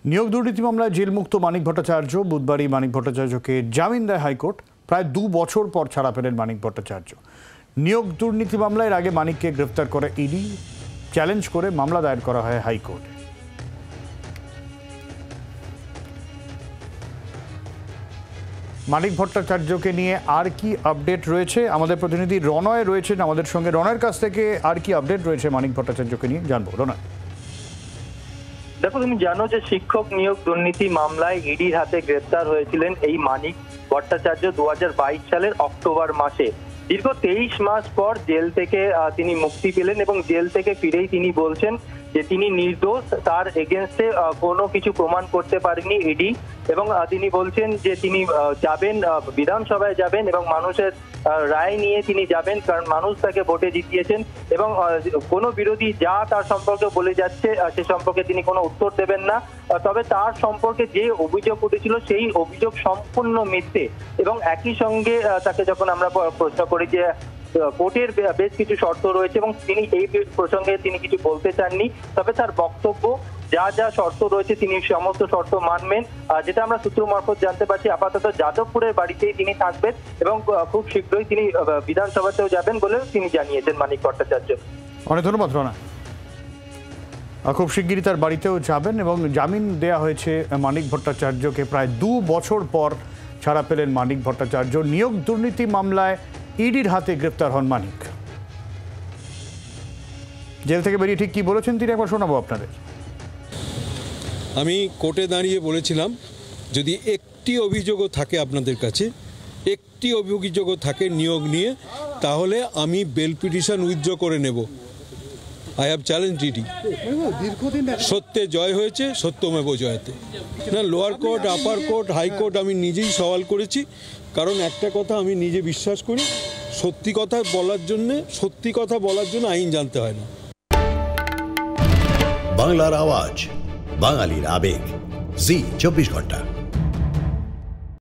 নিয়োগ দুর্নীতি মামলায় জেলমুক্ত মানিক ভট্টাচার্য বুধবারই মানিক ভট্টাচার্যকে জামিন দেয় হাইকোর্ট। প্রায় 2 বছর পর ছাড়া পেলেন মানিক ভট্টাচার্য। নিয়োগ দুর্নীতি মামলায় আগে মানিককে গ্রেফতার করে ইডি, চ্যালেঞ্জ করে মামলা দায়ের করা হয় হাইকোর্টে। মানিক ভট্টাচার্যকে নিয়ে আর কি আপডেট রয়েছে, আমাদের প্রতিনিধি রনয় রয়েছেন আমাদের সঙ্গে। রনয়ের কাছ থেকে আর কি আপডেট রয়েছে মানিক ভট্টাচার্যকে নিয়ে জানবো। রনয়, দেখো, তুমি জানো যে শিক্ষক নিয়োগ দুর্নীতি মামলায় ইডির হাতে গ্রেফতার হয়েছিলেন এই মানিক ভট্টাচার্য 2022 সালের অক্টোবর মাসে। দীর্ঘ 23 মাস পর জেল থেকে তিনি মুক্তি পেলেন এবং জেল থেকে ফিরেই তিনি বলছেন যে তিনি নির্দোষ, তার এগেনস্টে কোনো কিছু প্রমাণ করতে পারেনি ইডি। এবং তিনি বলছেন যে তিনি যাবেন, বিধানসভায় যাবেন এবং মানুষের রায় নিয়ে তিনি যাবেন, কারণ মানুষ তাকে ভোটে জিতিয়েছেন। এবং কোনো বিরোধী যা তার সম্পর্কে বলে যাচ্ছে সে সম্পর্কে তিনি কোনো উত্তর দেবেন না। তবে তার সম্পর্কে যে অভিযোগ উঠেছিল সেই অভিযোগ সম্পূর্ণ মিথ্যে। এবং একই সঙ্গে তাকে যখন আমরা প্রশ্ন করি যে কোর্টের বেশ কিছু শর্ত রয়েছে এবং তিনি এই প্রসঙ্গে তিনি কিছু বলতে চাননি, তবে তার বক্তব্য যা যা শর্ত রয়েছে তিনি সমস্ত শর্ত মানবেন। যেটা আমরা সূত্র মারফত জানতে পারছি, আপাতত যাদবপুরের বাড়িতেই তিনি থাকবেন এবং খুব শীঘ্রই তিনি বিধানসভাতেও যাবেন বলে তিনি জানিয়েছেন মানিক ভট্টাচার্য। অনেক ধন্যবাদ রনা। খুব শিগগিরই তার বাড়িতেও যাবেন এবং জামিন দেয়া হয়েছে মানিক ভট্টাচার্যকে। প্রায় 2 বছর পর ছাড়া পেলেন মানিক ভট্টাচার্য। নিয়োগ দুর্নীতি মামলায় ইডির হাতে গ্রেফতার হন মানিক। জেল থেকে বেরিয়ে ঠিক কি বলেছেন তিনি একবার শোনাবো আপনাদের। আমি কোর্টে দাঁড়িয়ে বলেছিলাম, যদি একটি অভিযোগও থাকে আপনাদের কাছে, একটি অভিযোগও থাকে নিয়োগ নিয়ে, তাহলে আমি বেল পিটিশন উইথড্র করে নেব। I have challenge ED. সত্যে জয় হয়েছে, সত্যমেব জয়তে। না, lower court, upper court, high court আমি নিজেই সওয়াল করেছি, কারণ একটা কথা আমি নিজে বিশ্বাস করি, সত্যি কথা বলার জন্য আইন জানতে হয় না। বাংলার আওয়াজ, বাঙালির আবেগ, জি 24 ঘন্টা।